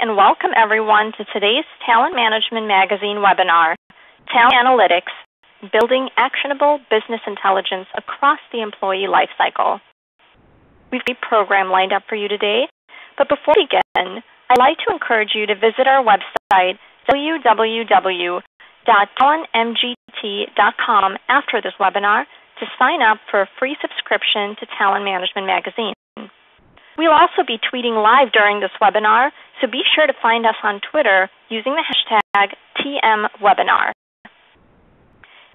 and welcome everyone to today's Talent Management Magazine webinar, Talent Analytics, Building Actionable Business Intelligence Across the Employee Lifecycle. We've got a program lined up for you today, but before we begin, I'd like to encourage you to visit our website, www.talentmgt.com, after this webinar to sign up for a free subscription to Talent Management Magazine. We'll also be tweeting live during this webinar, so be sure to find us on Twitter using the hashtag TMWebinar.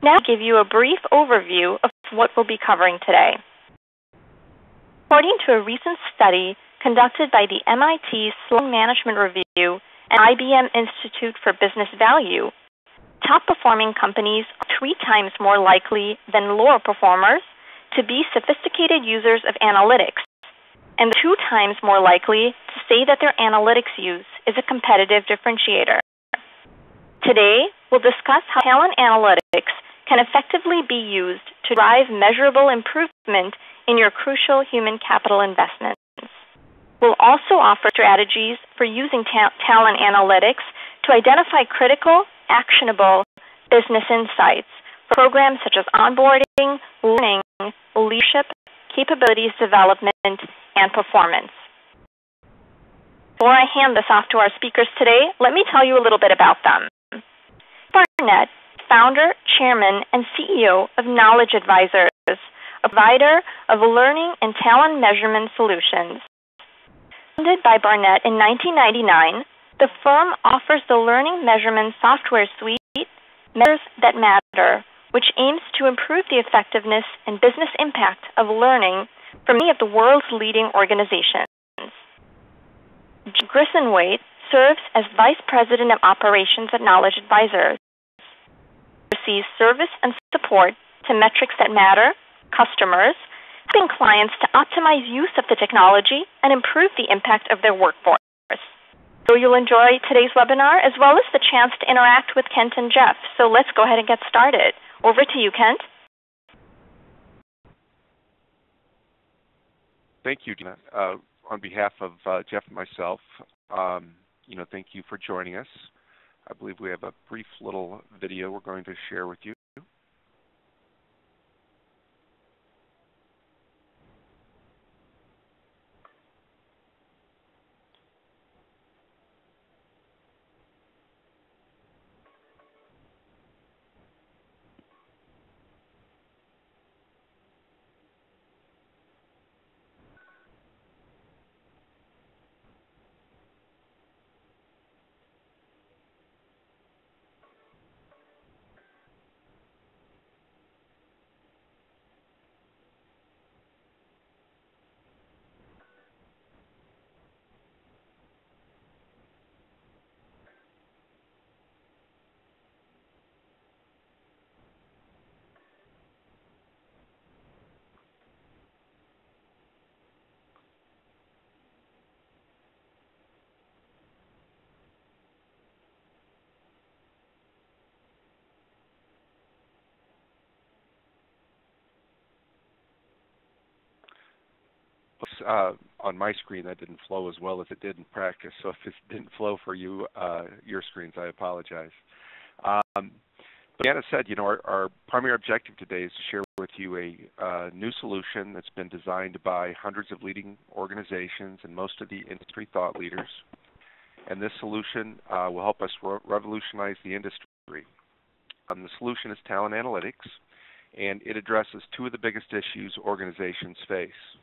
Now I'll give you a brief overview of what we'll be covering today. According to a recent study conducted by the MIT Sloan Management Review and IBM Institute for Business Value, top-performing companies are 3 times more likely than lower performers to be sophisticated users of analytics, and 2 times more likely to say that their analytics use is a competitive differentiator. Today, we'll discuss how talent analytics can effectively be used to drive measurable improvement in your crucial human capital investments. We'll also offer strategies for using talent analytics to identify critical, actionable business insights for programs such as onboarding, learning, leadership, capabilities development, and performance. Before I hand this off to our speakers today, let me tell you a little bit about them. Barnett, founder, chairman, and CEO of KnowledgeAdvisors, a provider of learning and talent measurement solutions. Founded by Barnett in 1999, the firm offers the learning measurement software suite, Measures That Matter, which aims to improve the effectiveness and business impact of learning for many of the world's leading organizations. Grisenthwaite serves as Vice President of Operations at KnowledgeAdvisors. Oversees service and support to Metrics That Matter, customers, helping clients to optimize use of the technology and improve the impact of their workforce. So you'll enjoy today's webinar as well as the chance to interact with Kent and Jeff. So let's go ahead and get started. Over to you, Kent. Thank you, Dina. On behalf of Jeff and myself, thank you for joining us. I believe we have a brief little video we're going to share with you. On my screen, that didn't flow as well as it did in practice. So if it didn't flow for you, your screens, I apologize. But Anna said, our primary objective today is to share with you a new solution that's been designed by hundreds of leading organizations and most of the industry thought leaders. And this solution will help us revolutionize the industry. The solution is talent analytics, and it addresses 2 of the biggest issues organizations face.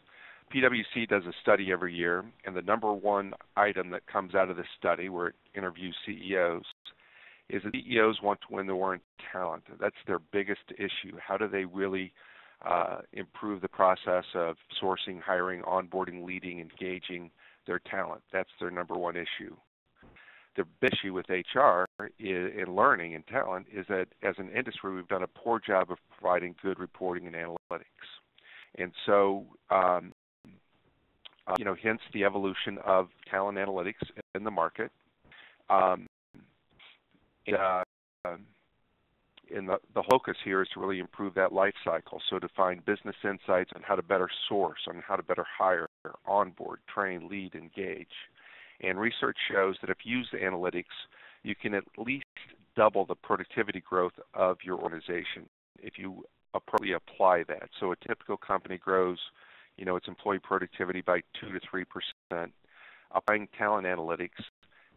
PwC does a study every year, and the number 1 item that comes out of this study, where it interviews CEOs, is that CEOs want to win the war on talent. That's their biggest issue. How do they really improve the process of sourcing, hiring, onboarding, leading, engaging their talent? That's their number 1 issue. The big issue with HR in learning and talent is that as an industry, we've done a poor job of providing good reporting and analytics. And so hence the evolution of talent analytics in the market. And the focus here is to really improve that life cycle, so to find business insights on how to better source, on how to better hire, onboard, train, lead, engage. And research shows that if you use the analytics, you can at least double the productivity growth of your organization if you appropriately apply that. So a typical company grows, its employee productivity by 2 to 3%. Applying talent analytics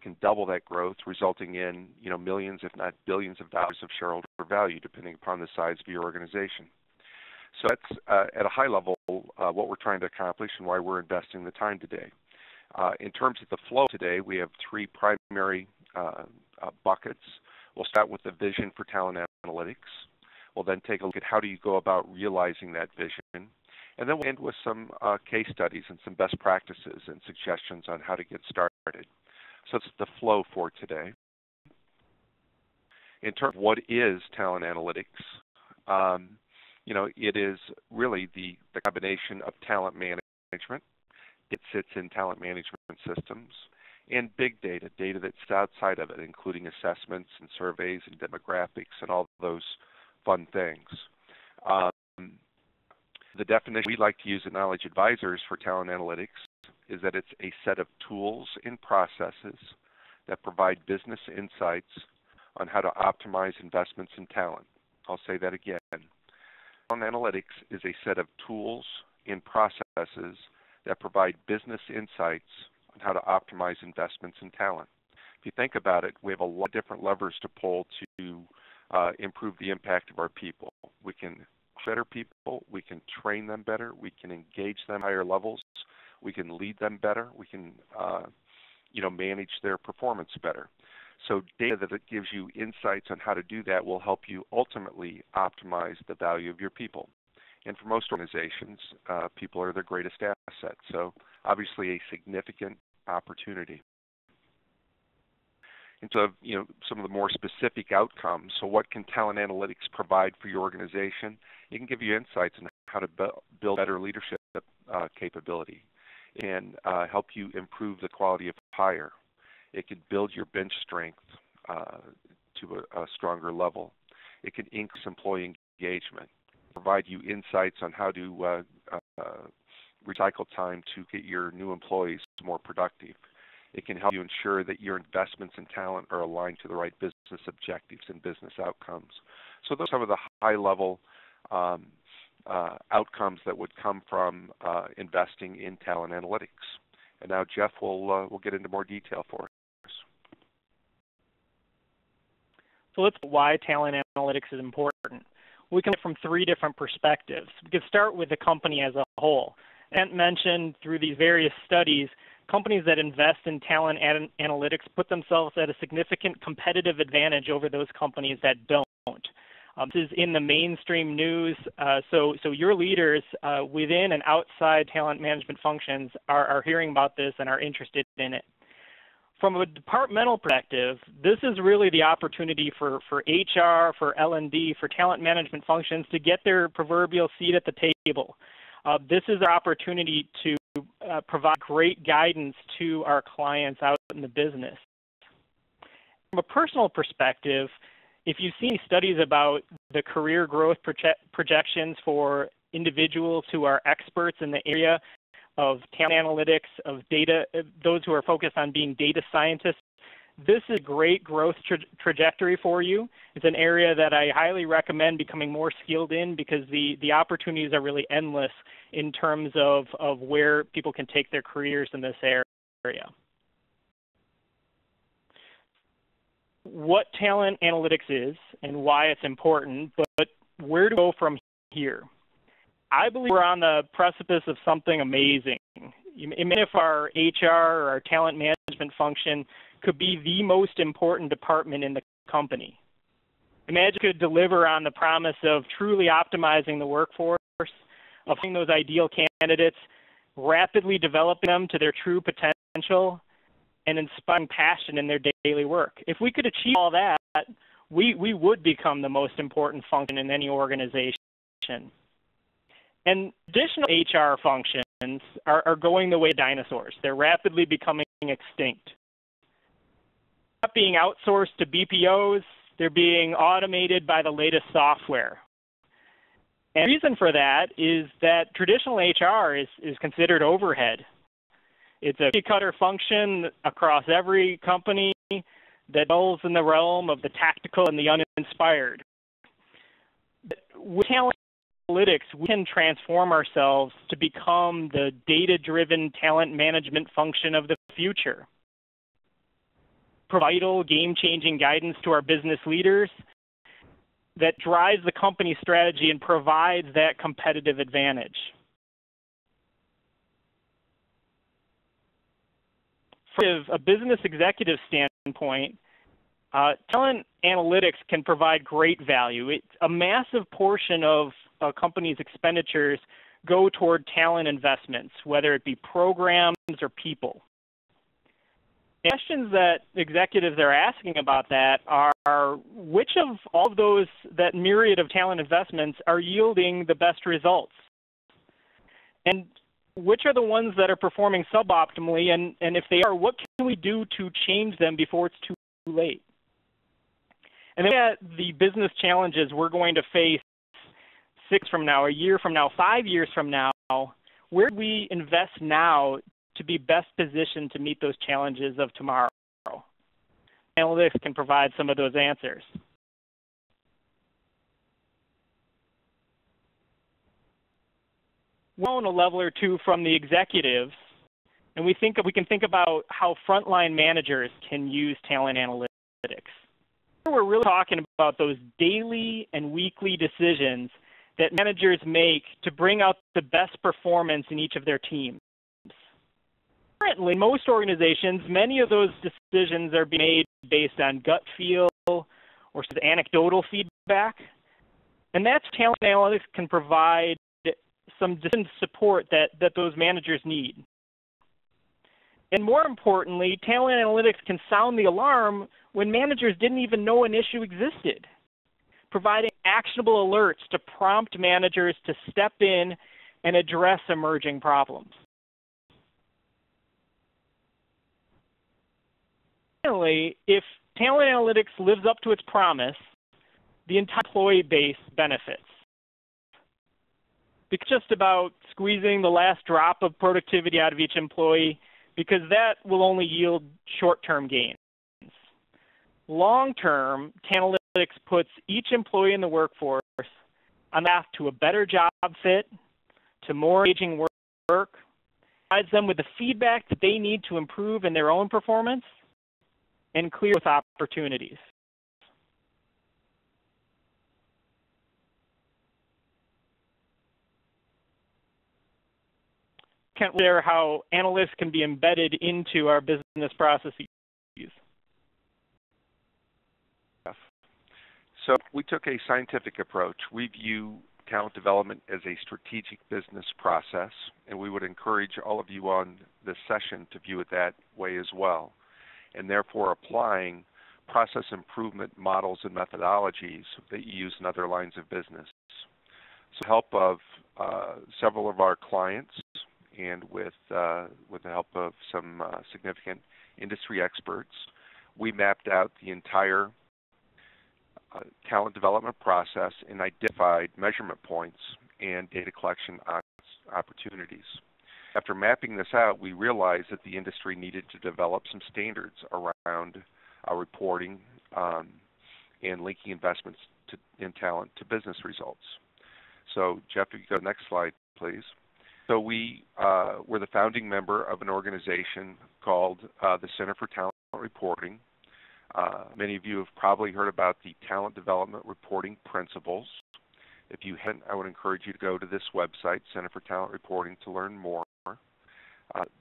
can double that growth, resulting in, millions, if not billions of dollars of shareholder value, depending upon the size of your organization. So that's, at a high level, what we're trying to accomplish and why we're investing the time today. In terms of the flow today, we have 3 primary buckets. We'll start with the vision for talent analytics. We'll then take a look at how do you go about realizing that vision. And then we'll end with some case studies and some best practices and suggestions on how to get started. So it's the flow for today. In terms of what is talent analytics, it is really the combination of talent management. It sits in talent management systems, and big data that sits outside of it, including assessments and surveys and demographics and all those fun things. The definition we like to use at KnowledgeAdvisors for talent analytics is that it's a set of tools and processes that provide business insights on how to optimize investments in talent. I'll say that again. Talent analytics is a set of tools and processes that provide business insights on how to optimize investments in talent. If you think about it, we have a lot of different levers to pull to improve the impact of our people. We can better people, we can train them better, we can engage them at higher levels, we can lead them better, we can manage their performance better. So data that gives you insights on how to do that will help you ultimately optimize the value of your people. And for most organizations, people are their greatest asset. So obviously a significant opportunity. And so, some of the more specific outcomes. So what can talent analytics provide for your organization? It can give you insights on how to build better leadership capability. It can help you improve the quality of hire. It can build your bench strength to a stronger level. It can increase employee engagement, provide you insights on how to recycle time to get your new employees more productive. It can help you ensure that your investments in talent are aligned to the right business objectives and business outcomes. So those are some of the high-level outcomes that would come from investing in talent analytics. And now Jeff will get into more detail for us. So let's look at why talent analytics is important. We can look from 3 different perspectives. We can start with the company as a whole. Ant mentioned through these various studies, companies that invest in talent analytics put themselves at a significant competitive advantage over those companies that don't. This is in the mainstream news, so your leaders within and outside talent management functions are hearing about this and are interested in it. From a departmental perspective, this is really the opportunity for HR, for L&D, for talent management functions to get their proverbial seat at the table. This is our opportunity to provide great guidance to our clients out in the business. From a personal perspective, if you've seen studies about the career growth projections for individuals who are experts in the area of talent analytics, of data, those who are focused on being data scientists, this is a great growth trajectory for you. It's an area that I highly recommend becoming more skilled in because the opportunities are really endless in terms of where people can take their careers in this area. What talent analytics is and why it's important, but where to go from here. I believe we're on the precipice of something amazing. Imagine if our HR or our talent management function could be the most important department in the company. Imagine it could deliver on the promise of truly optimizing the workforce, of finding those ideal candidates, rapidly developing them to their true potential, and inspiring passion in their daily work. If we could achieve all that, we would become the most important function in any organization. And additional HR functions are going the way of dinosaurs. They're rapidly becoming extinct. Not being outsourced to BPOs, they're being automated by the latest software. And the reason for that is that traditional HR is considered overhead. It's a cookie-cutter function across every company that dwells in the realm of the tactical and the uninspired. But with talent analytics, we can transform ourselves to become the data-driven talent management function of the future. Provide vital, game-changing guidance to our business leaders that drives the company strategy and provides that competitive advantage. From a business executive standpoint, talent analytics can provide great value. It's a massive portion of a company's expenditures go toward talent investments, whether it be programs or people. The questions that executives are asking about that are which of all of those, that myriad of talent investments, are yielding the best results? And which are the ones that are performing suboptimally? And if they are, what can we do to change them before it's too late? And then at the business challenges we're going to face 6 from now, a year from now, 5 years from now, where do we invest now to be best positioned to meet those challenges of tomorrow? Analytics can provide some of those answers. We're on a level or two from the executives, and we can think about how frontline managers can use talent analytics. We're really talking about those daily and weekly decisions that managers make to bring out the best performance in each of their teams. Currently, in most organizations, many of those decisions are being made based on gut feel or anecdotal feedback, and that's talent analytics can provide some decision support that those managers need. And more importantly, talent analytics can sound the alarm when managers didn't even know an issue existed, providing actionable alerts to prompt managers to step in and address emerging problems. Finally, if talent analytics lives up to its promise, the entire employee base benefits. It's just about squeezing the last drop of productivity out of each employee, because that will only yield short-term gains. Long-term, analytics puts each employee in the workforce on the path to a better job fit, to more engaging work, provides them with the feedback that they need to improve in their own performance, and clear with opportunities. Can't share how analytics can be embedded into our business processes. So we took a scientific approach. We view talent development as a strategic business process, and we would encourage all of you on this session to view it that way as well, and therefore applying process improvement models and methodologies that you use in other lines of business. So with the help of several of our clients and with the help of some significant industry experts, we mapped out the entire talent development process and identified measurement points and data collection opportunities. After mapping this out, we realized that the industry needed to develop some standards around our reporting and linking investments in talent to business results. So, Jeff, if you go to the next slide, please. So we were the founding member of an organization called the Center for Talent Reporting. Many of you have probably heard about the Talent Development Reporting Principles. If you haven't, I would encourage you to go to this website, Center for Talent Reporting, to learn more.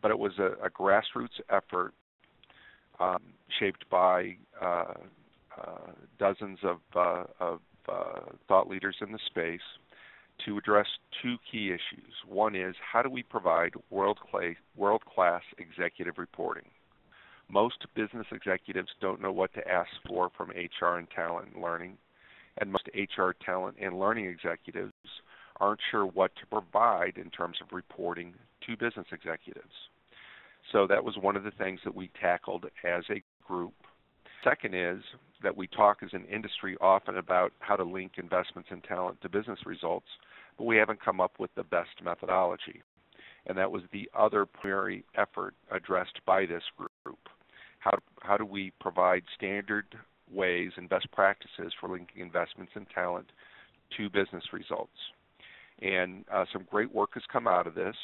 But it was a grassroots effort shaped by dozens of thought leaders in the space to address 2 key issues. One is, how do we provide world-class executive reporting? Most business executives don't know what to ask for from HR and talent and learning, and most HR, talent, and learning executives aren't sure what to provide in terms of reporting to business executives. So that was one of the things that we tackled as a group. Second is that we talk as an industry often about how to link investments in talent to business results, but we haven't come up with the best methodology. and that was the other primary effort addressed by this group. How do we provide standard ways and best practices for linking investments in talent to business results? And some great work has come out of this.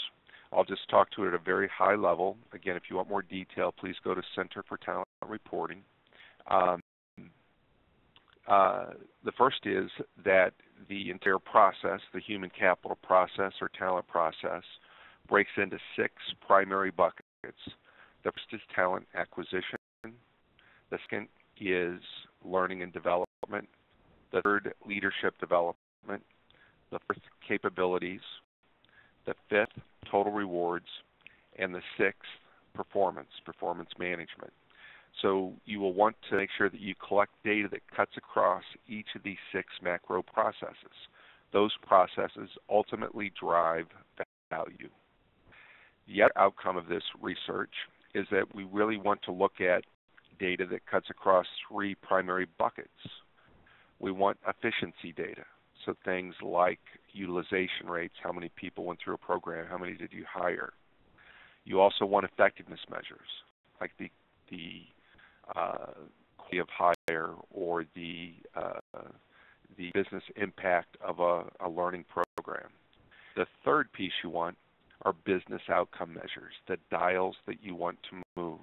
I'll just talk to it at a very high level. Again, if you want more detail, please go to Center for Talent Reporting. The first is that the entire process, the human capital process or talent process, breaks into 6 primary buckets. The first is talent acquisition. The second is learning and development. The third, leadership development. The fourth, capabilities. The fifth, total rewards. And the sixth, performance management. So you will want to make sure that you collect data that cuts across each of these 6 macro processes. Those processes ultimately drive value. The other outcome of this research is that we really want to look at data that cuts across 3 primary buckets. We want efficiency data, so things like utilization rates, how many people went through a program, how many did you hire. You also want effectiveness measures, like the quality of hire or the business impact of a learning program. The third piece you want are business outcome measures, the dials that you want to move,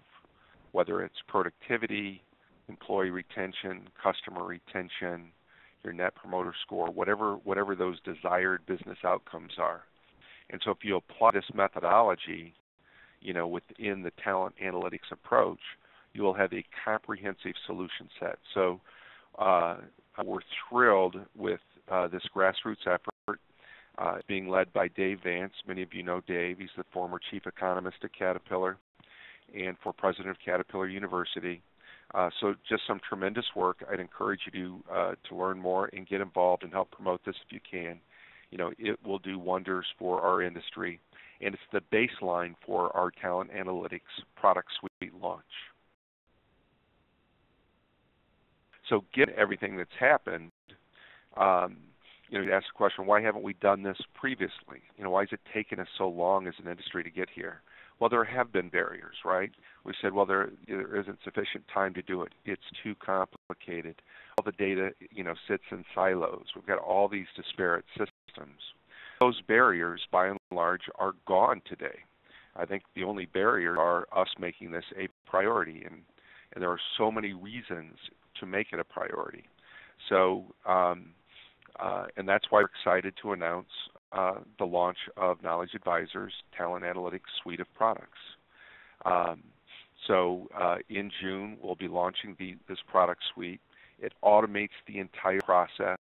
whether it's productivity, employee retention, customer retention, your net promoter score, whatever those desired business outcomes are. And so if you apply this methodology, within the talent analytics approach, you will have a comprehensive solution set. So we're thrilled with this grassroots effort being led by Dave Vance. Many of you know Dave. He's the former chief economist at Caterpillar and for president of Caterpillar University. So just some tremendous work. I'd encourage you to learn more and get involved and help promote this if you can. It will do wonders for our industry, and it's the baseline for our talent analytics product suite launch. So given everything that's happened, you ask the question, why haven't we done this previously? Why has it taken us so long as an industry to get here? Well, there have been barriers, right? We said, well, there isn't sufficient time to do it. It's too complicated. All the data, sits in silos. We've got all these disparate systems. Those barriers, by and large, are gone today. I think the only barriers are us making this a priority, and there are so many reasons to make it a priority. So, and that's why we're excited to announce the launch of KnowledgeAdvisors Talent Analytics Suite of products. So in June, we'll be launching this product suite. It automates the entire process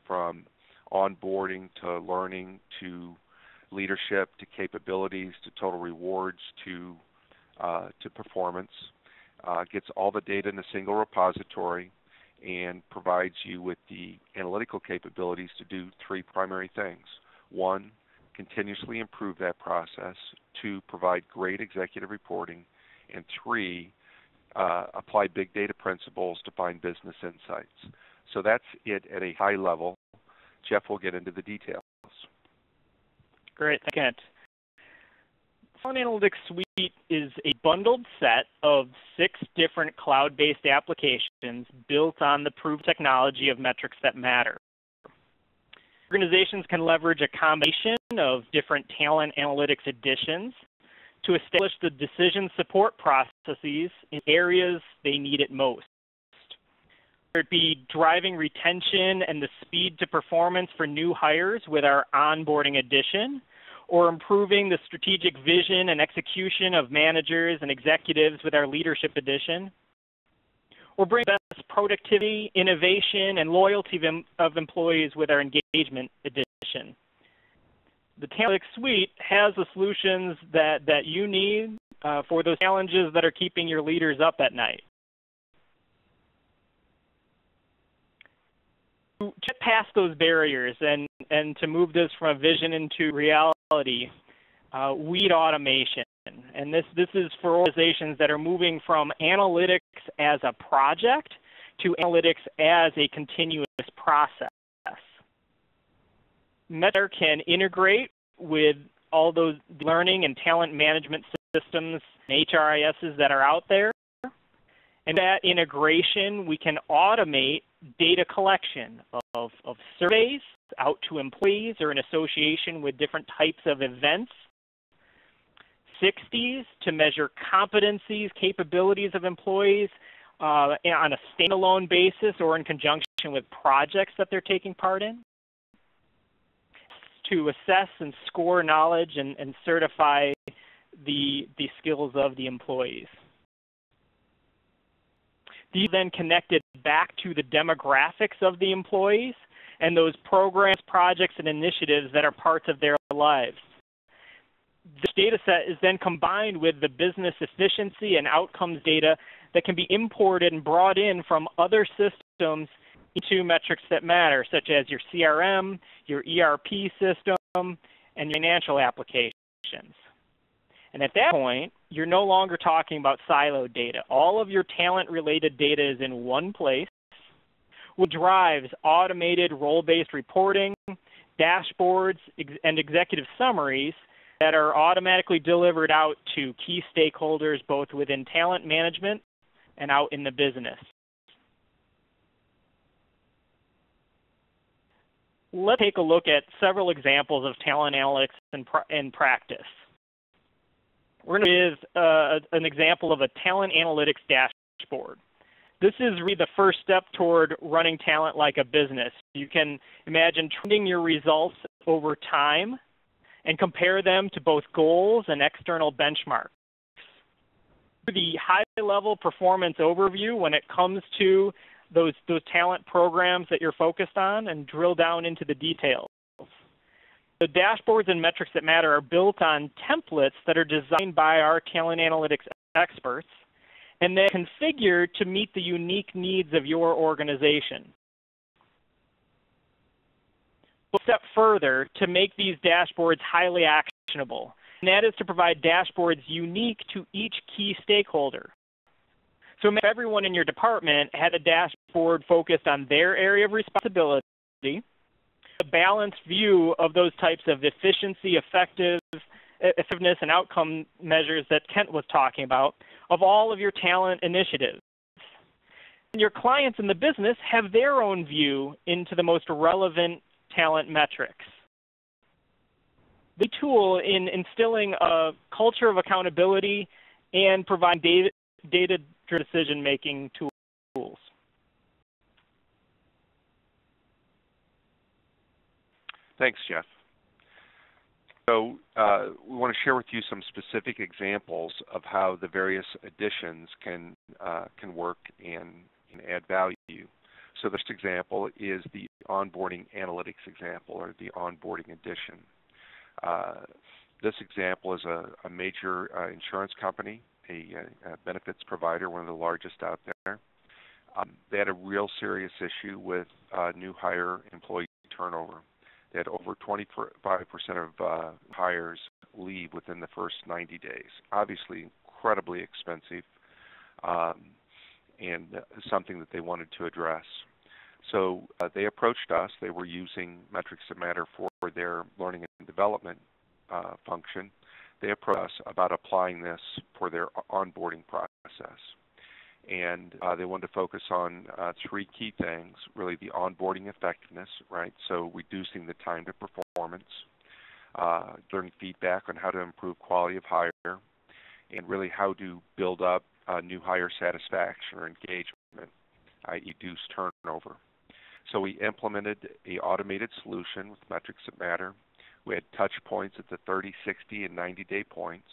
from onboarding to learning to leadership to capabilities to total rewards to performance. Gets all the data in a single repository and provides you with the analytical capabilities to do 3 primary things. 1, continuously improve that process. 2, provide great executive reporting. And 3, apply big data principles to find business insights. So that's it at a high level. Jeff will get into the details. Great, thank you. Talent Analytics Suite is a bundled set of 6 different cloud-based applications built on the proved technology of metrics that matter. Organizations can leverage a combination of different talent analytics additions to establish the decision support processes in areas they need it most. Whether it be driving retention and the speed to performance for new hires with our onboarding edition, or improving the strategic vision and execution of managers and executives with our leadership edition, or bring best productivity, innovation, and loyalty of employees with our engagement edition. The Talent Analytics Suite has the solutions that you need for those challenges that are keeping your leaders up at night. To get past those barriers and to move this from a vision into reality, we need automation. And this is for organizations that are moving from analytics as a project to analytics as a continuous process. Metric can integrate with all those learning and talent management systems and HRISs that are out there. And that integration, we can automate data collection of surveys out to employees or in association with different types of events. 60s to measure competencies, capabilities of employees on a standalone basis or in conjunction with projects that they're taking part in. To assess and score knowledge and certify the skills of the employees. These then connected back to the demographics of the employees and those programs, projects, and initiatives that are parts of their lives. This data set is then combined with the business efficiency and outcomes data that can be imported and brought in from other systems into metrics that matter, such as your CRM, your ERP system, and your financial applications. And at that point, you're no longer talking about siloed data. All of your talent-related data is in one place, which drives automated role-based reporting, dashboards, and executive summaries that are automatically delivered out to key stakeholders both within talent management and out in the business. Let's take a look at several examples of talent analytics in practice. We're going to give an example of a talent analytics dashboard. This is really the first step toward running talent like a business. You can imagine trending your results over time and compare them to both goals and external benchmarks. The high-level performance overview when it comes to those talent programs that you're focused on and drill down into the details. The dashboards and metrics that matter are built on templates that are designed by our talent analytics experts and then configured to meet the unique needs of your organization. We'll step further to make these dashboards highly actionable, and that is to provide dashboards unique to each key stakeholder. So if everyone in your department had a dashboard focused on their area of responsibility, a balanced view of those types of efficiency, effectiveness, and outcome measures that Kent was talking about of all of your talent initiatives. And your clients in the business have their own view into the most relevant talent metrics. The tool in instilling a culture of accountability and providing data decision-making tools. Thanks, Jeff. So we want to share with you some specific examples of how the various additions can work and add value. So this example is the onboarding analytics example, or the onboarding addition. This example is a major insurance company, a benefits provider, one of the largest out there. They had a real serious issue with new hire employee turnover. They had over 25% of hires leave within the first 90 days. Obviously, incredibly expensive, and something that they wanted to address. So they approached us. They were using metrics that matter for their learning and development function. They approached us about applying this for their onboarding process. And they wanted to focus on three key things, really: the onboarding effectiveness, right? So reducing the time to performance, learning feedback on how to improve quality of hire, and really how to build up new hire satisfaction or engagement, i.e. reduce turnover. So we implemented an automated solution with metrics that matter. We had touch points at the 30, 60, and 90-day points.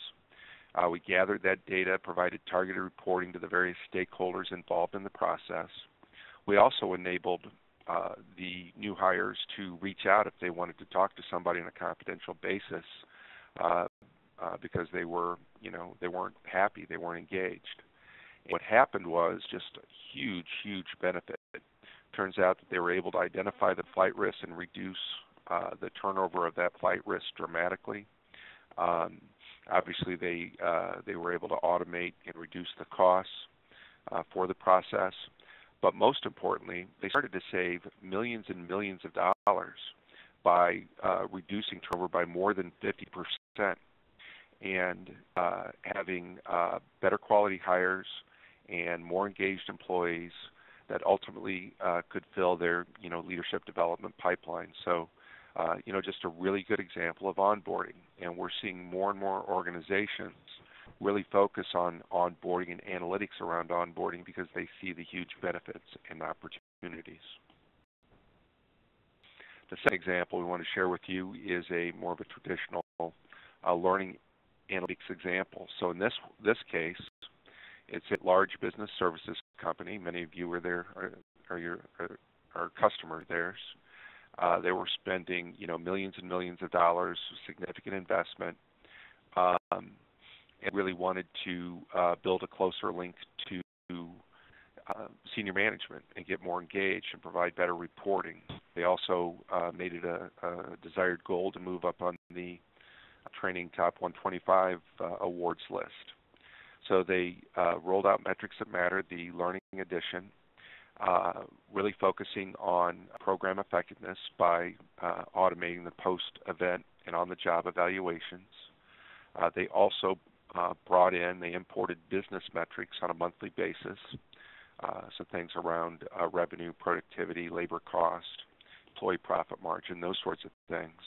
We gathered that data, provided targeted reporting to the various stakeholders involved in the process. We also enabled the new hires to reach out if they wanted to talk to somebody on a confidential basis because they weren't happy, they weren't engaged. And what happened was just a huge, huge benefit. Turns out that they were able to identify the flight risk and reduce the turnover of that flight risk dramatically. Obviously, they were able to automate and reduce the costs for the process. But most importantly, they started to save millions and millions of dollars by reducing turnover by more than 50%. And having better quality hires and more engaged employees that ultimately could fill their, leadership development pipeline. So, just a really good example of onboarding. And we're seeing more and more organizations really focus on onboarding and analytics around onboarding because they see the huge benefits and opportunities. The second example we want to share with you is a more of a traditional learning analytics example. So in this case, it's a large business services company. Many of you are customers theirs. They were spending, millions and millions of dollars, significant investment, and really wanted to build a closer link to senior management and get more engaged and provide better reporting. They also made it a desired goal to move up on the Training Top 125 awards list. So they rolled out Metrics That Matter, the learning edition, really focusing on program effectiveness by automating the post-event and on-the-job evaluations. They also they imported business metrics on a monthly basis, so things around revenue, productivity, labor cost, employee profit margin, those sorts of things.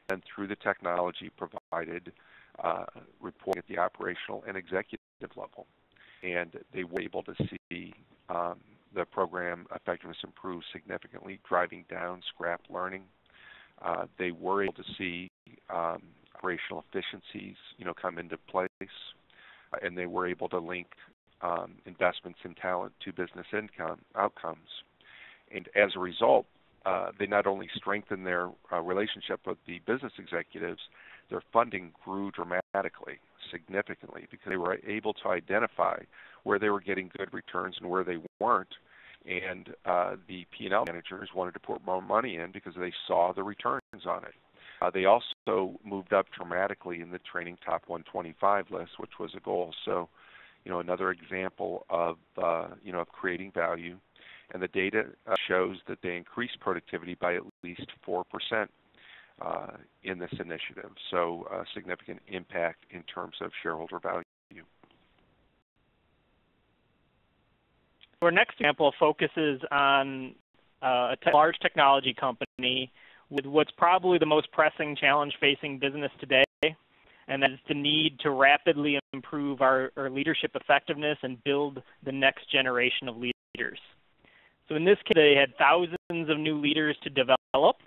And through the technology provided reporting at the operational and executive level. And they were able to see the program effectiveness improve significantly, driving down scrap learning. They were able to see operational efficiencies, come into place, and they were able to link investments in talent to business outcomes. And as a result, they not only strengthened their relationship with the business executives, their funding grew dramatically, significantly, because they were able to identify where they were getting good returns and where they weren't. And the P&L managers wanted to put more money in because they saw the returns on it. They also moved up dramatically in the Training Top 125 list, which was a goal. So, another example of, of creating value. And the data shows that they increased productivity by at least 4% in this initiative. So a significant impact in terms of shareholder value. Our next example focuses on a large technology company with what's probably the most pressing challenge facing business today, and that is the need to rapidly improve our leadership effectiveness and build the next generation of leaders. So in this case, they had thousands of new leaders to develop,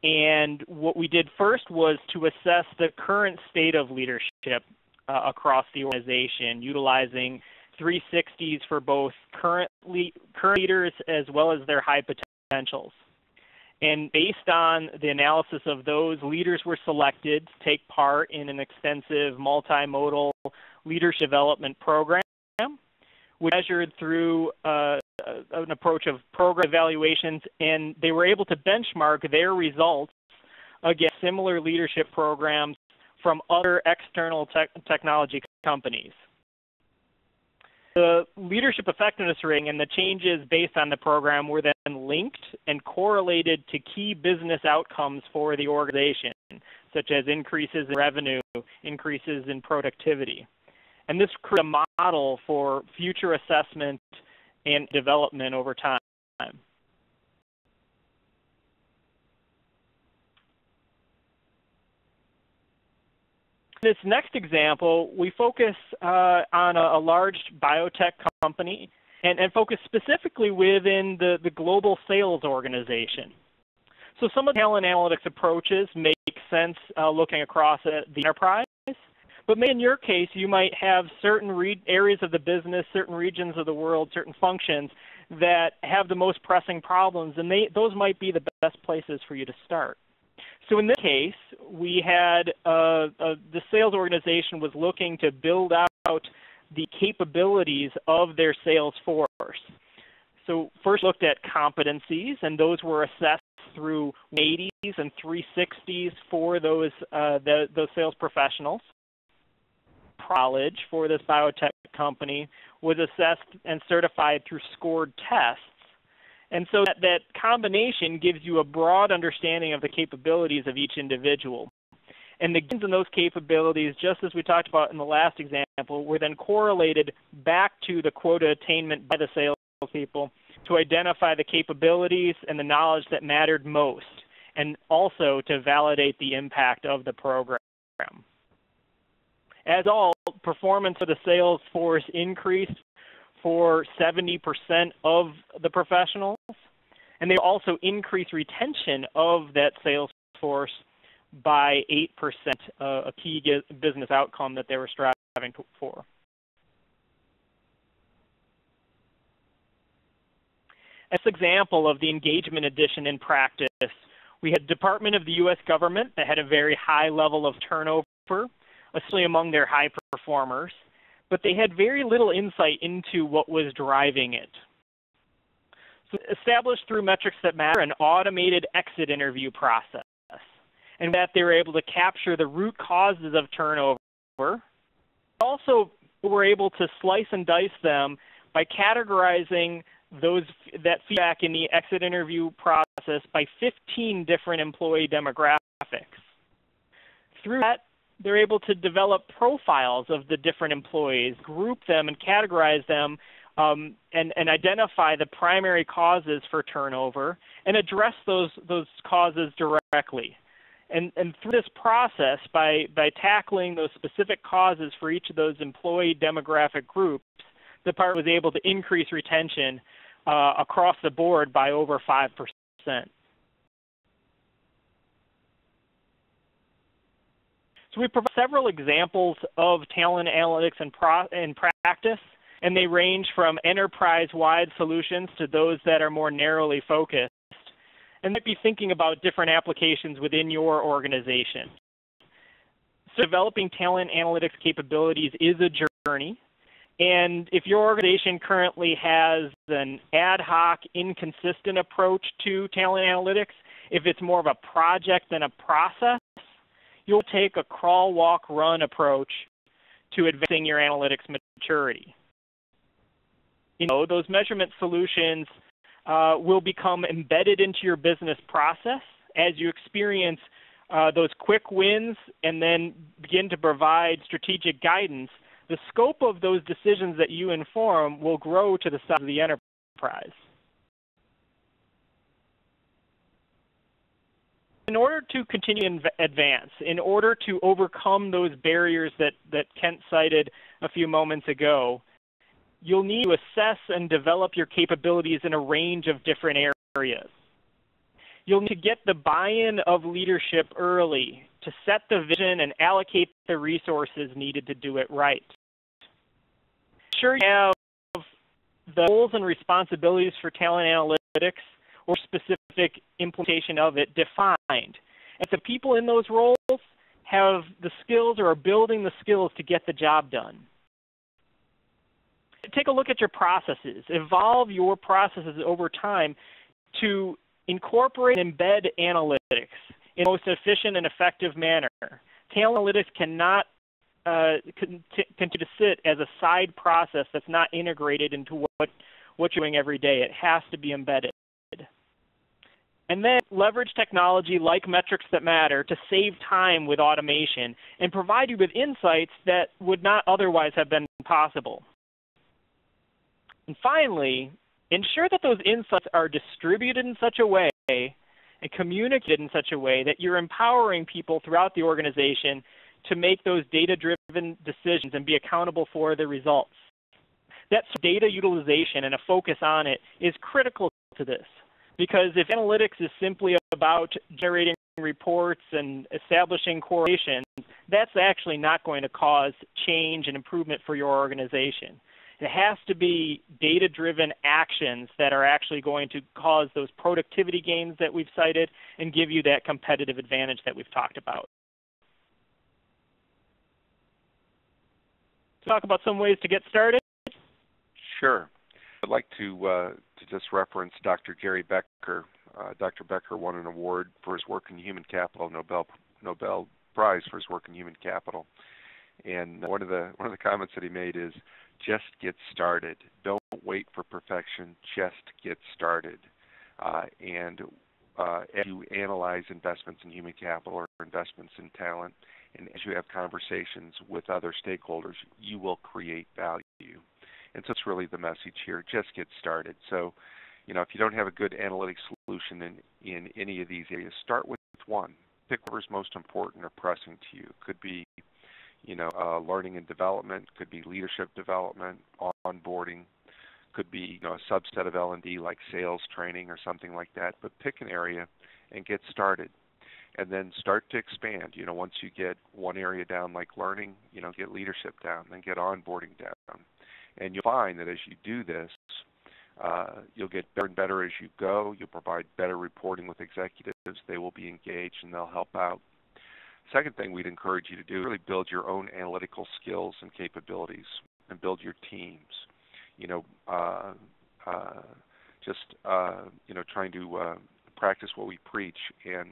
and what we did first was to assess the current state of leadership across the organization, utilizing 360s for both current leaders as well as their high potentials. And based on the analysis of those, leaders were selected to take part in an extensive multimodal leadership development program, which measured through an approach of program evaluations, and they were able to benchmark their results against similar leadership programs from other external technology companies. The leadership effectiveness rating and the changes based on the program were then linked and correlated to key business outcomes for the organization, such as increases in revenue, increases in productivity. And this created a model for future assessment and development over time. This next example, we focus on a large biotech company and focus specifically within the global sales organization. So some of the talent analytics approaches make sense looking across the enterprise, but maybe in your case, you might have certain areas of the business, certain regions of the world, certain functions that have the most pressing problems, and those might be the best places for you to start. So in this case, we had the sales organization was looking to build out the capabilities of their sales force. So first looked at competencies, and those were assessed through 80s and 360s for those sales professionals. Knowledge for this biotech company was assessed and certified through scored tests. And so that combination gives you a broad understanding of the capabilities of each individual. And the gains in those capabilities, just as we talked about in the last example, were then correlated back to the quota attainment by the salespeople to identify the capabilities and the knowledge that mattered most, and also to validate the impact of the program. As all, performance of the sales force increased for 70% of the professionals, and they also increased retention of that sales force by 8%, a key business outcome that they were striving for. As an example of the engagement edition in practice, we had Department of the U.S. government that had a very high level of turnover, especially among their high performers, but they had very little insight into what was driving it. So established through metrics that matter an automated exit interview process, and that they were able to capture the root causes of turnover. Also were able to slice and dice them by categorizing that feedback in the exit interview process by 15 different employee demographics. Through that, they're able to develop profiles of the different employees, group them and categorize them, and identify the primary causes for turnover and address those causes directly. And through this process, by tackling those specific causes for each of those employee demographic groups, the department was able to increase retention across the board by over 5%. So we provide several examples of talent analytics in practice, and they range from enterprise-wide solutions to those that are more narrowly focused, and might be thinking about different applications within your organization. So developing talent analytics capabilities is a journey, and if your organization currently has an ad hoc, inconsistent approach to talent analytics, if it's more of a project than a process, you'll take a crawl, walk, run approach to advancing your analytics maturity. Those measurement solutions will become embedded into your business process as you experience those quick wins and then begin to provide strategic guidance. The scope of those decisions that you inform will grow to the size of the enterprise. In order to continue to advance, in order to overcome those barriers that Kent cited a few moments ago, you'll need to assess and develop your capabilities in a range of different areas. You'll need to get the buy-in of leadership early to set the vision and allocate the resources needed to do it right. Sure, you have the goals and responsibilities for talent analytics or specific implementation of it defined. If the people in those roles have the skills or are building the skills to get the job done. Take a look at your processes. Evolve your processes over time to incorporate and embed analytics in the most efficient and effective manner. Talent analytics cannot continue to sit as a side process that's not integrated into what you're doing every day. It has to be embedded. And then leverage technology like metrics that matter to save time with automation and provide you with insights that would not otherwise have been possible. And finally, ensure that those insights are distributed in such a way and communicated in such a way that you're empowering people throughout the organization to make those data-driven decisions and be accountable for the results. That data utilization and a focus on it is critical to this, because if analytics is simply about generating reports and establishing correlations, that's actually not going to cause change and improvement for your organization. It has to be data-driven actions that are actually going to cause those productivity gains that we've cited and give you that competitive advantage that we've talked about. Talk about some ways to get started? Sure. I'd like to just reference Dr. Gary Becker. Dr. Becker won an award for his work in human capital, Nobel Prize for his work in human capital. And one of the comments that he made is, just get started. Don't wait for perfection. Just get started. And as you analyze investments in human capital or investments in talent, and as you have conversations with other stakeholders, you will create value. And so it's really the message here. Just get started. So, if you don't have a good analytics solution in any of these areas, start with one. Pick whatever's most important or pressing to you. Could be, learning and development. Could be leadership development, onboarding. Could be, a subset of L&D like sales training or something like that. But pick an area and get started. And then start to expand. Once you get one area down like learning, get leadership down, then get onboarding down. And you'll find that as you do this, you'll get better and better as you go. You'll provide better reporting with executives. They will be engaged and they'll help out. Second thing we'd encourage you to do is really build your own analytical skills and capabilities and build your teams. Trying to practice what we preach and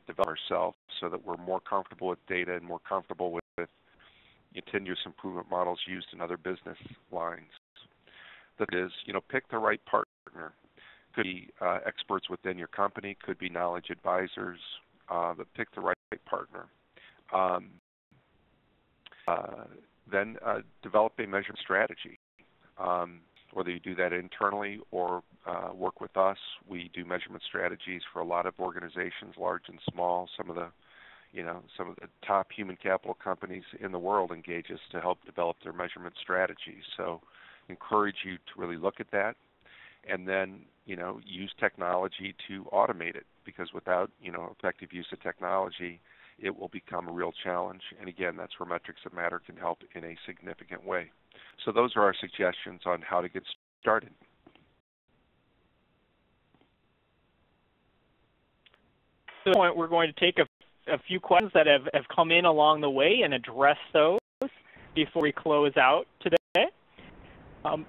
develop ourselves so that we're more comfortable with data and more comfortable with continuous improvement models used in other business lines. That is, pick the right partner. Could be experts within your company, could be KnowledgeAdvisors, but pick the right partner. Then develop a measurement strategy. Whether you do that internally or work with us, we do measurement strategies for a lot of organizations, large and small. Some of the top human capital companies in the world engage us to help develop their measurement strategies. So, encourage you to really look at that, and then use technology to automate it. Because without effective use of technology, it will become a real challenge. And again, that's where Metrics That Matter can help in a significant way. So those are our suggestions on how to get started. At this point, we're going to take a few questions that have come in along the way and address those before we close out today.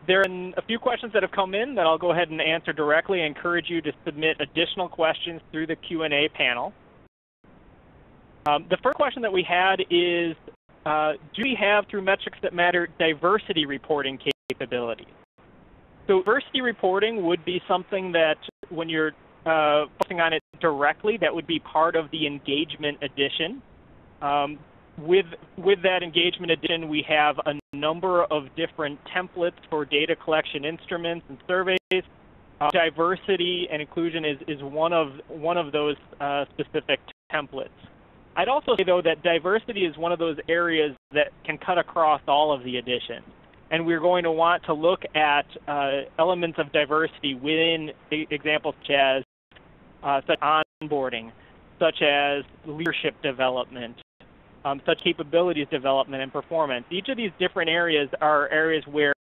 There are a few questions that have come in that I'll go ahead and answer directly. I encourage you to submit additional questions through the Q&A panel. The first question that we had is, do we have, through Metrics That Matter, diversity reporting capabilities? So diversity reporting would be something that when you're focusing on it directly, that would be part of the engagement edition. With that engagement edition, we have a number of different templates for data collection instruments and surveys. Diversity and inclusion is one of those specific templates. I'd also say, though, that diversity is one of those areas that can cut across all of the editions. And we're going to want to look at elements of diversity within examples such as onboarding, such as leadership development, such capabilities development and performance. Each of these different areas are areas where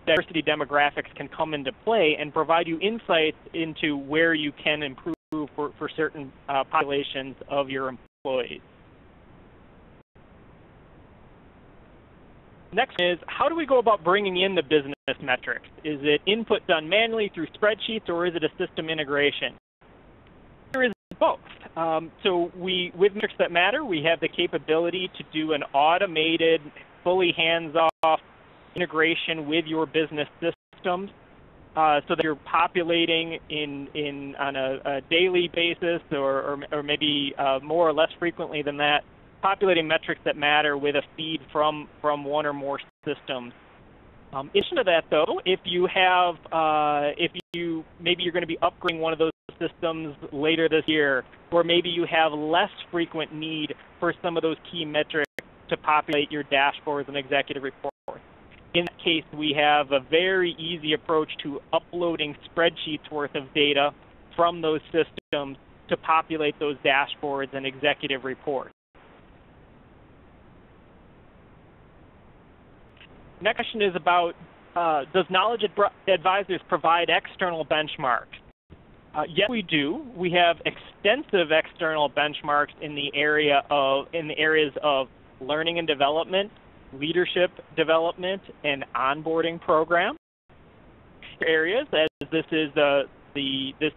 diversity demographics can come into play and provide you insights into where you can improve for certain populations of your employees. Next is, how do we go about bringing in the business metrics? Is it input done manually through spreadsheets, or is it a system integration? There is both. With Metrics That Matter, we have the capability to do an automated, fully hands-off integration with your business systems, so that you're populating on a daily basis, or maybe more or less frequently than that, populating Metrics That Matter with a feed from one or more systems. In addition to that, though, if maybe you're going to be upgrading one of those systems later this year, or maybe you have less frequent need for some of those key metrics to populate your dashboards and executive reports. In that case, we have a very easy approach to uploading spreadsheets worth of data from those systems to populate those dashboards and executive reports. Next question is about, does KnowledgeAdvisors provide external benchmarks? Yes, we do. We have extensive external benchmarks in the areas of learning and development, leadership development, and onboarding programs. Areas, as this is this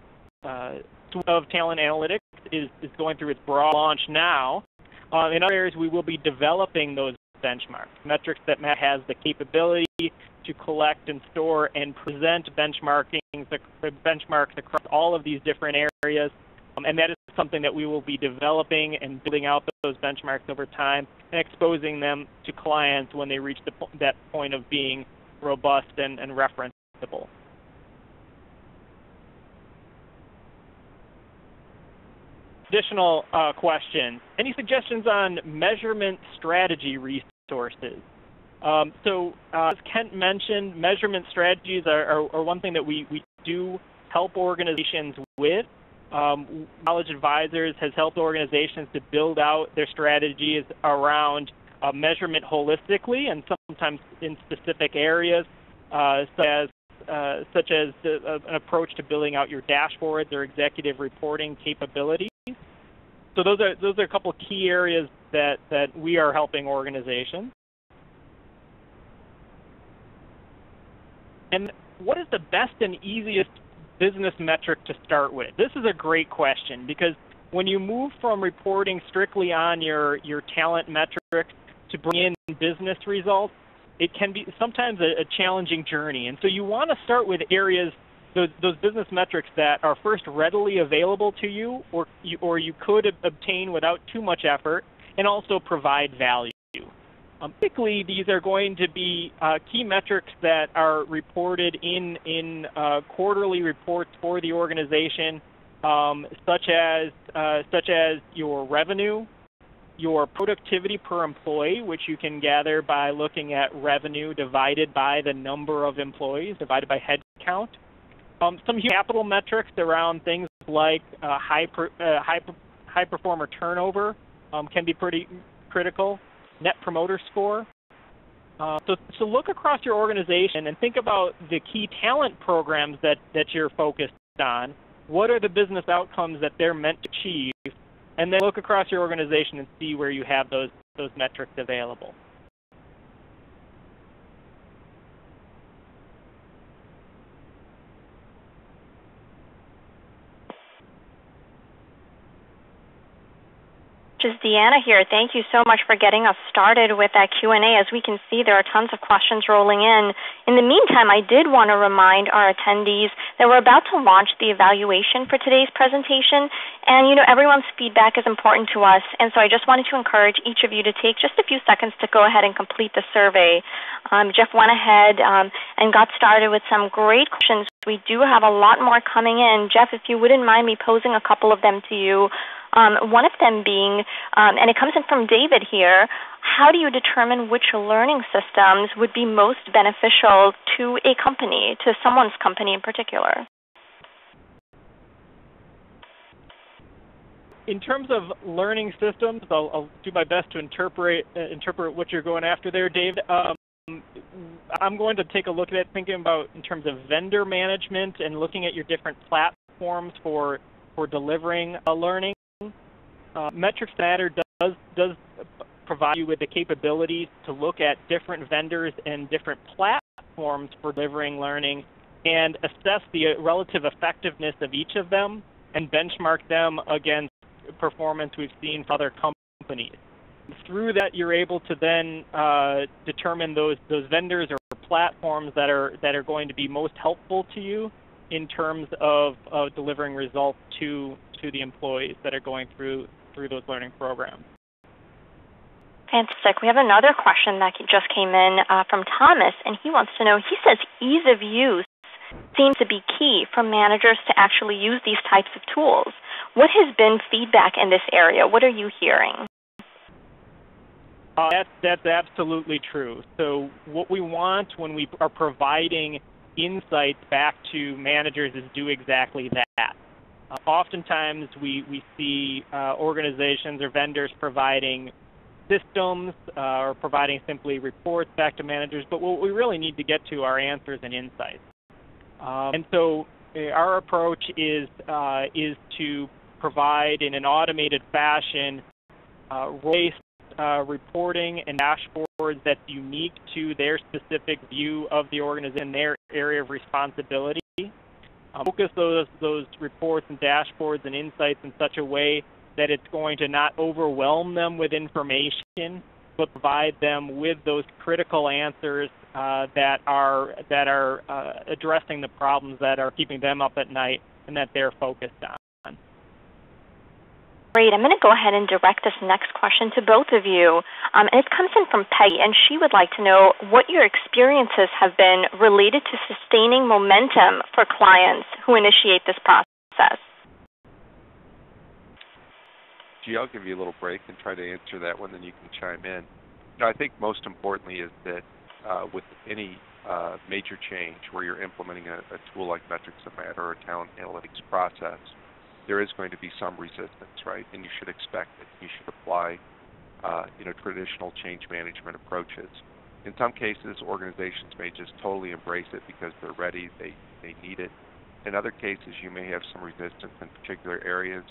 suite of talent analytics is going through its broad launch now. In other areas, we will be developing those benchmarks. Metrics That Matter has the capability to collect and store and present benchmarks across all of these different areas. And that is something that we will be developing and building out those benchmarks over time and exposing them to clients when they reach that point of being robust and referenceable. Additional questions. Any suggestions on measurement strategy resources? As Kent mentioned, measurement strategies are one thing that we do help organizations with. KnowledgeAdvisors has helped organizations to build out their strategies around measurement holistically and sometimes in specific areas, such as an approach to building out your dashboards or executive reporting capabilities. So those are a couple of key areas that we are helping organizations. And what is the best and easiest business metric to start with? This is a great question, because when you move from reporting strictly on your talent metric to bring in business results, it can be sometimes a challenging journey. And so you want to start with areas, those business metrics that are first readily available to you, or you could obtain without too much effort, and also provide value. Typically, these are going to be key metrics that are reported in quarterly reports for the organization, such as your revenue, your productivity per employee, which you can gather by looking at revenue divided by the number of employees, divided by head count. Some human capital metrics around things like high performer turnover can be pretty critical. Net promoter score. So look across your organization and think about the key talent programs that you're focused on. What are the business outcomes that they're meant to achieve? And then look across your organization and see where you have those metrics available. Is Deanna here. Thank you so much for getting us started with that Q&A. As we can see, there are tons of questions rolling in. In the meantime, I did want to remind our attendees that we're about to launch the evaluation for today's presentation. And, everyone's feedback is important to us. And so I just wanted to encourage each of you to take just a few seconds to go ahead and complete the survey. Jeff went ahead and got started with some great questions. We do have a lot more coming in. Jeff, if you wouldn't mind me posing a couple of them to you. One of them being, and it comes in from David here, how do you determine which learning systems would be most beneficial to a company, to someone's company in particular? In terms of learning systems, I'll do my best to interpret what you're going after there, David. I'm going to take a look at it, thinking about in terms of vendor management and looking at your different platforms for delivering learning. Metrics Matter does provide you with the capability to look at different vendors and different platforms for delivering learning and assess the relative effectiveness of each of them and benchmark them against performance we've seen for other companies. Through that, you're able to then determine those vendors or platforms that are going to be most helpful to you in terms of delivering results to the employees that are going through those learning programs. Fantastic. We have another question that just came in from Thomas, and he wants to know, he says ease of use seems to be key for managers to actually use these types of tools. What has been feedback in this area? What are you hearing? That's absolutely true. So what we want when we are providing insights back to managers is do exactly that. Oftentimes we see organizations or vendors providing systems or providing simply reports back to managers, but what we really need to get to are answers and insights. And so our approach is to provide in an automated fashion role-based reporting and dashboards that's unique to their specific view of the organization, their area of responsibility. Focus those reports and dashboards and insights in such a way that it's going to not overwhelm them with information, but provide them with those critical answers that are addressing the problems that are keeping them up at night and that they're focused on. Great. I'm going to go ahead and direct this next question to both of you. And it comes in from Peggy, and she would like to know what your experiences have been related to sustaining momentum for clients who initiate this process. Gee, I'll give you a little break and try to answer that one, then you can chime in. I think most importantly is that with any major change where you're implementing a tool like Metrics That Matter or a talent analytics process, there is going to be some resistance, right? And you should expect it. You should apply, traditional change management approaches. In some cases, organizations may just totally embrace it because they're ready, they need it. In other cases, you may have some resistance in particular areas,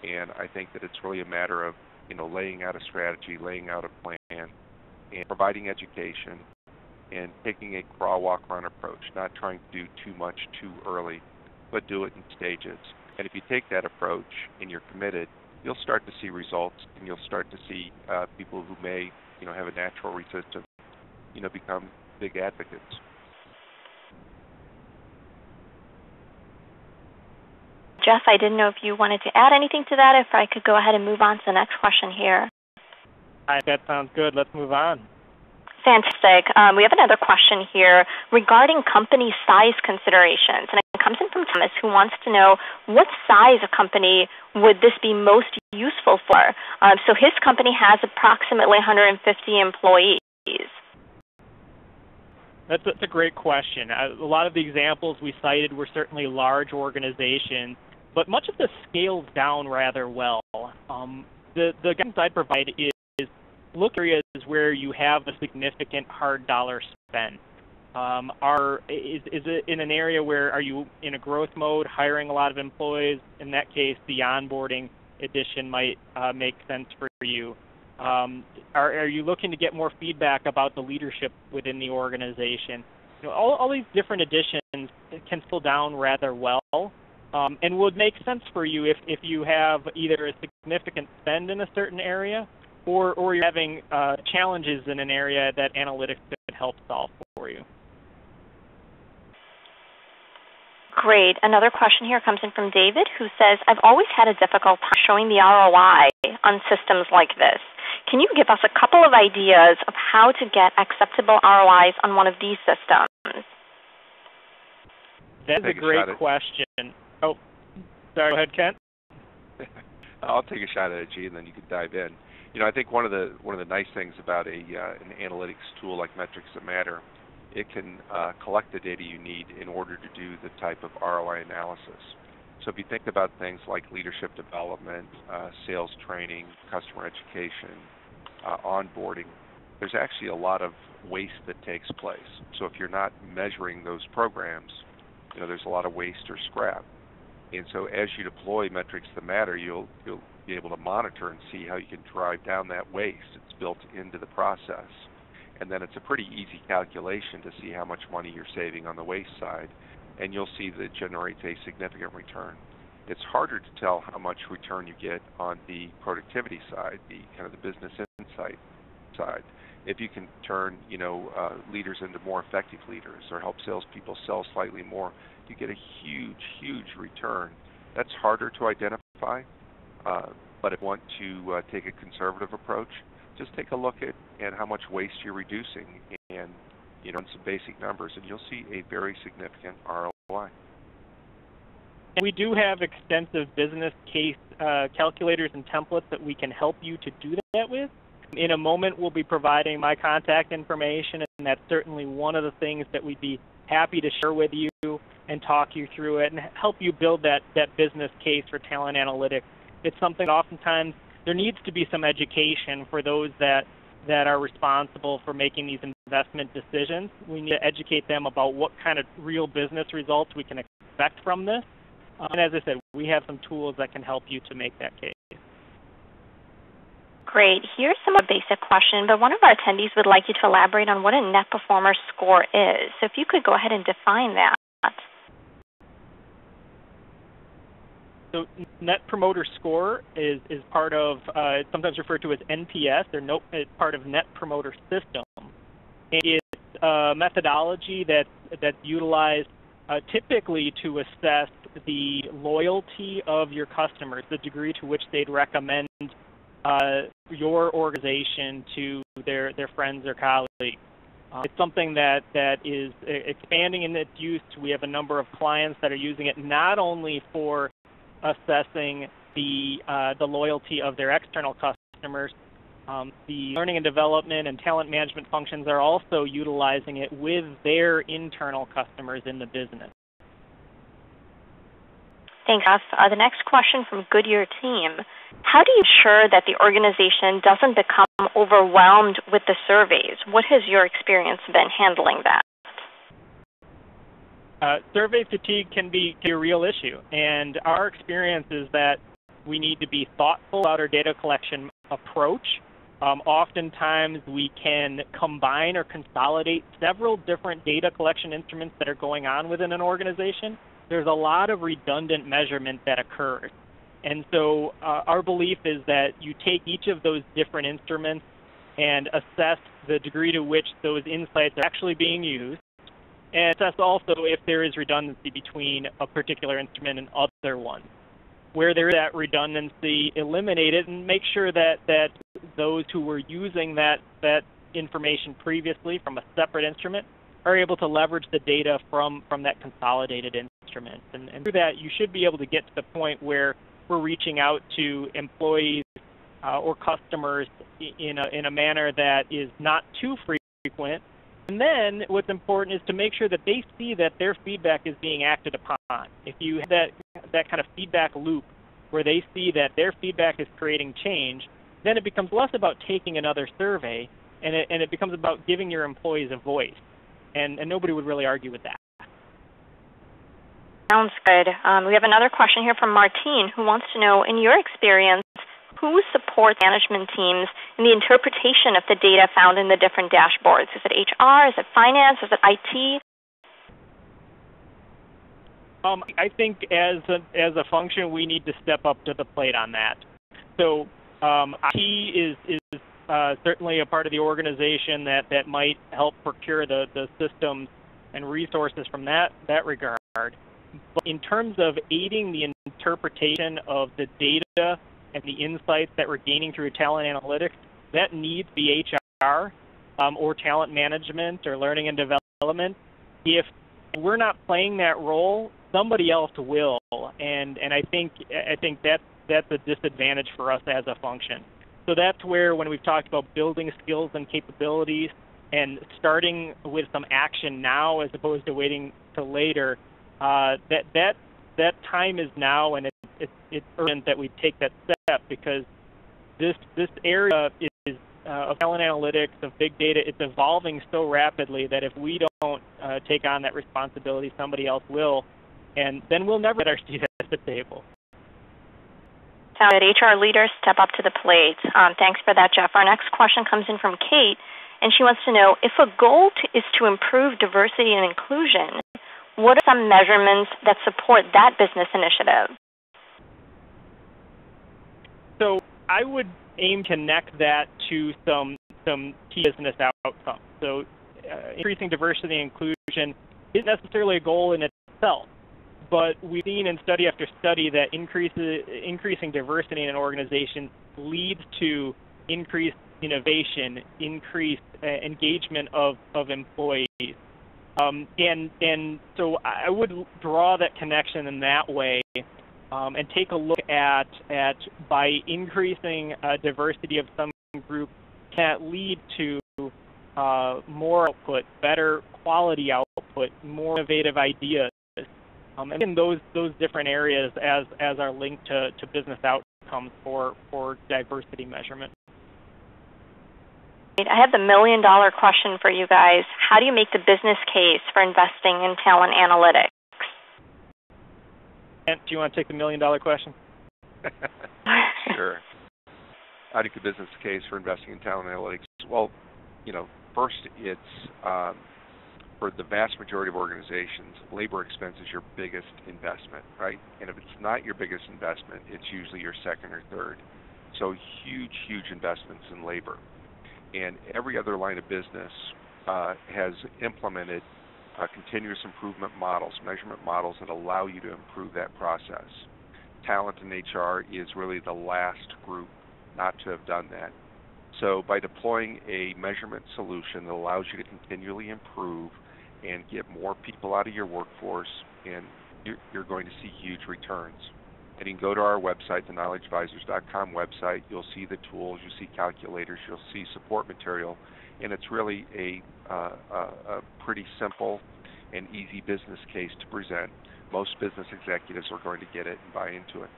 and I think that it's really a matter of, laying out a strategy, laying out a plan, and providing education, and taking a crawl, walk, run approach, not trying to do too much too early, but do it in stages. And if you take that approach and you're committed, you'll start to see results, and you'll start to see people who may, have a natural resistance, become big advocates. Jeff, I didn't know if you wanted to add anything to that, if I could go ahead and move on to the next question here. That sounds good. Let's move on. Fantastic. We have another question here regarding company size considerations, and it comes in from Thomas, who wants to know what size of company would this be most useful for. So his company has approximately 150 employees. That's a great question. A lot of the examples we cited were certainly large organizations, but much of this scales down rather well. The guidance I'd provide is look at areas where you have a significant hard dollar spend. Is it in an area where are you in a growth mode, hiring a lot of employees? In that case, the onboarding edition might make sense for you. Are you looking to get more feedback about the leadership within the organization? All these different additions can slow down rather well, and would make sense for you if you have either a significant spend in a certain area, or you're having challenges in an area that analytics could help solve for you. Great. Another question here comes in from David, who says, I've always had a difficult time showing the ROI on systems like this. Can you give us a couple of ideas of how to get acceptable ROIs on one of these systems? That's a great question. Oh, sorry. Go ahead, Kent. I'll take a shot at it, G, and then you can dive in. I think one of the nice things about an analytics tool like Metrics That Matter, it can collect the data you need in order to do the type of ROI analysis. So if you think about things like leadership development, sales training, customer education, onboarding, there's actually a lot of waste that takes place. So if you're not measuring those programs, there's a lot of waste or scrap. And so as you deploy Metrics That Matter, you'll be able to monitor and see how you can drive down that waste. It's built into the process. And then it's a pretty easy calculation to see how much money you're saving on the waste side, and you'll see that it generates a significant return. It's harder to tell how much return you get on the productivity side, the kind of the business insight side. If you can turn, leaders into more effective leaders or help salespeople sell slightly more, you get a huge, huge return. That's harder to identify, but if you want to take a conservative approach, just take a look at how much waste you're reducing and, run some basic numbers, and you'll see a very significant ROI. And we do have extensive business case calculators and templates that we can help you to do that with. In a moment, we'll be providing my contact information, and that's certainly one of the things that we'd be happy to share with you and talk you through it and help you build that business case for talent analytics. It's something oftentimes there needs to be some education for those that are responsible for making these investment decisions. We need to educate them about what kind of real business results we can expect from this. And as I said, we have some tools that can help you to make that case. Great. Here's some basic question, but one of our attendees would like you to elaborate on what a Net Promoter Score is. So if you could go ahead and define that. So Net Promoter Score is part of, it's sometimes referred to as NPS, it's part of Net Promoter System. And it's a methodology that's utilized typically to assess the loyalty of your customers, the degree to which they'd recommend your organization to their friends or colleagues. It's something that is expanding in its use. We have a number of clients that are using it not only for assessing the loyalty of their external customers. The learning and development and talent management functions are also utilizing it with their internal customers in the business. Thanks, Jeff. The next question from Goodyear team. How do you ensure that the organization doesn't become overwhelmed with the surveys? What has your experience been handling that? Survey fatigue can be a real issue, and our experience is that we need to be thoughtful about our data collection approach. Oftentimes we can combine or consolidate several different data collection instruments that are going on within an organization. There's a lot of redundant measurement that occurs. And so our belief is that you take each of those different instruments and assess the degree to which those insights are actually being used, and assess also if there is redundancy between a particular instrument and other ones. Where there is that redundancy, eliminate it and make sure that those who were using that information previously from a separate instrument are able to leverage the data from that consolidated instrument. And through that, you should be able to get to the point where we're reaching out to employees or customers in a manner that is not too frequent. And then what's important is to make sure that they see that their feedback is being acted upon. If you have that kind of feedback loop where they see that their feedback is creating change, then it becomes less about taking another survey, and it becomes about giving your employees a voice. And nobody would really argue with that. Sounds good. We have another question here from Martine, who wants to know, in your experience, who supports management teams in the interpretation of the data found in the different dashboards? Is it HR? Is it finance? Is it IT? I think as a function, we need to step up to the plate on that. So IT is certainly a part of the organization that might help procure the systems and resources from that regard. But in terms of aiding the interpretation of the data and the insights that we're gaining through talent analytics, that needs to be HR or talent management or learning and development. If we're not playing that role, somebody else will, and I think that's a disadvantage for us as a function. So that's where, when we've talked about building skills and capabilities and starting with some action now as opposed to waiting till later, that time is now, and it's urgent that we take that step, because this area is of talent analytics, of big data. It's evolving so rapidly that if we don't take on that responsibility, somebody else will, and then we'll never get our seat at the table. Sounded HR leaders step up to the plate. Thanks for that, Jeff. Our next question comes in from Kate, and she wants to know, if a goal is to improve diversity and inclusion, what are some measurements that support that business initiative? So I would aim to connect that to some key business outcomes. So increasing diversity and inclusion isn't necessarily a goal in itself, but we've seen in study after study that increasing diversity in an organization leads to increased innovation, increased engagement of employees. And so I would draw that connection in that way, and take a look at by increasing diversity of some group, can lead to more output, better quality output, more innovative ideas. And those different areas as are linked to business outcomes for diversity measurement. I have the $1 million question for you guys. How do you make the business case for investing in talent analytics? And do you want to take the $1 million question? Sure. How do you make the business case for investing in talent analytics? Well, first, it's for the vast majority of organizations, labor expense is your biggest investment, right? And if it's not your biggest investment, it's usually your second or third. So huge investments in labor. And every other line of business has implemented continuous improvement models, measurement models that allow you to improve that process. Talent in HR is really the last group not to have done that. So by deploying a measurement solution that allows you to continually improve and get more people out of your workforce, and you're going to see huge returns. And you can go to our website, the KnowledgeAdvisors.com website. You'll see the tools, you'll see calculators, you'll see support material, and it's really a pretty simple and easy business case to present. Most business executives are going to get it and buy into it.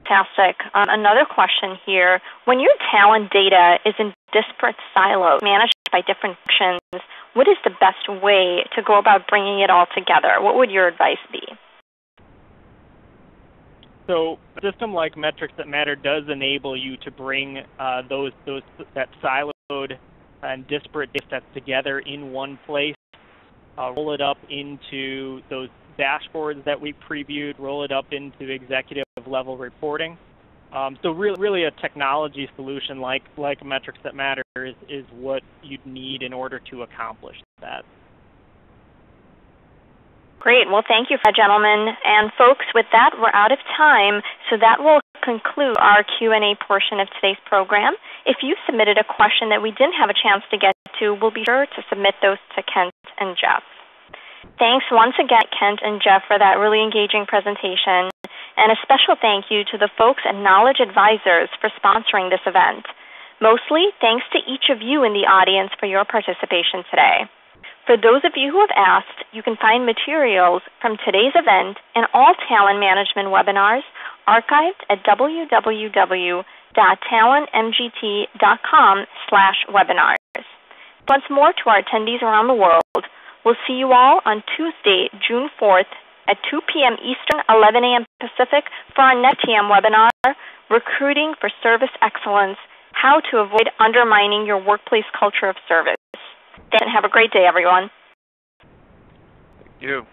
Fantastic. Another question here. When your talent data is in disparate silos managed by different functions, what is the best way to go about bringing it all together? What would your advice be? So a system like Metrics That Matter does enable you to bring that siloed and disparate data sets together in one place, roll it up into those dashboards that we previewed, roll it up into executive level reporting. So really a technology solution like Metrics That Matter is what you'd need in order to accomplish that. Great. Well, thank you, gentlemen. And folks, with that, we're out of time, so that will conclude our Q&A portion of today's program. If you submitted a question that we didn't have a chance to get to, we'll be sure to submit those to Kent and Jeff. Thanks once again, Kent and Jeff, for that really engaging presentation. And a special thank you to the folks at KnowledgeAdvisors for sponsoring this event. Mostly, thanks to each of you in the audience for your participation today. For those of you who have asked, you can find materials from today's event and all talent management webinars archived at www.talentmgt.com/webinars. Once more to our attendees around the world, we'll see you all on Tuesday, June 4th at 2 p.m. Eastern, 11 a.m. Pacific for our next TM webinar, Recruiting for Service Excellence, How to Avoid Undermining Your Workplace Culture of Service. And have a great day, everyone. Thank you.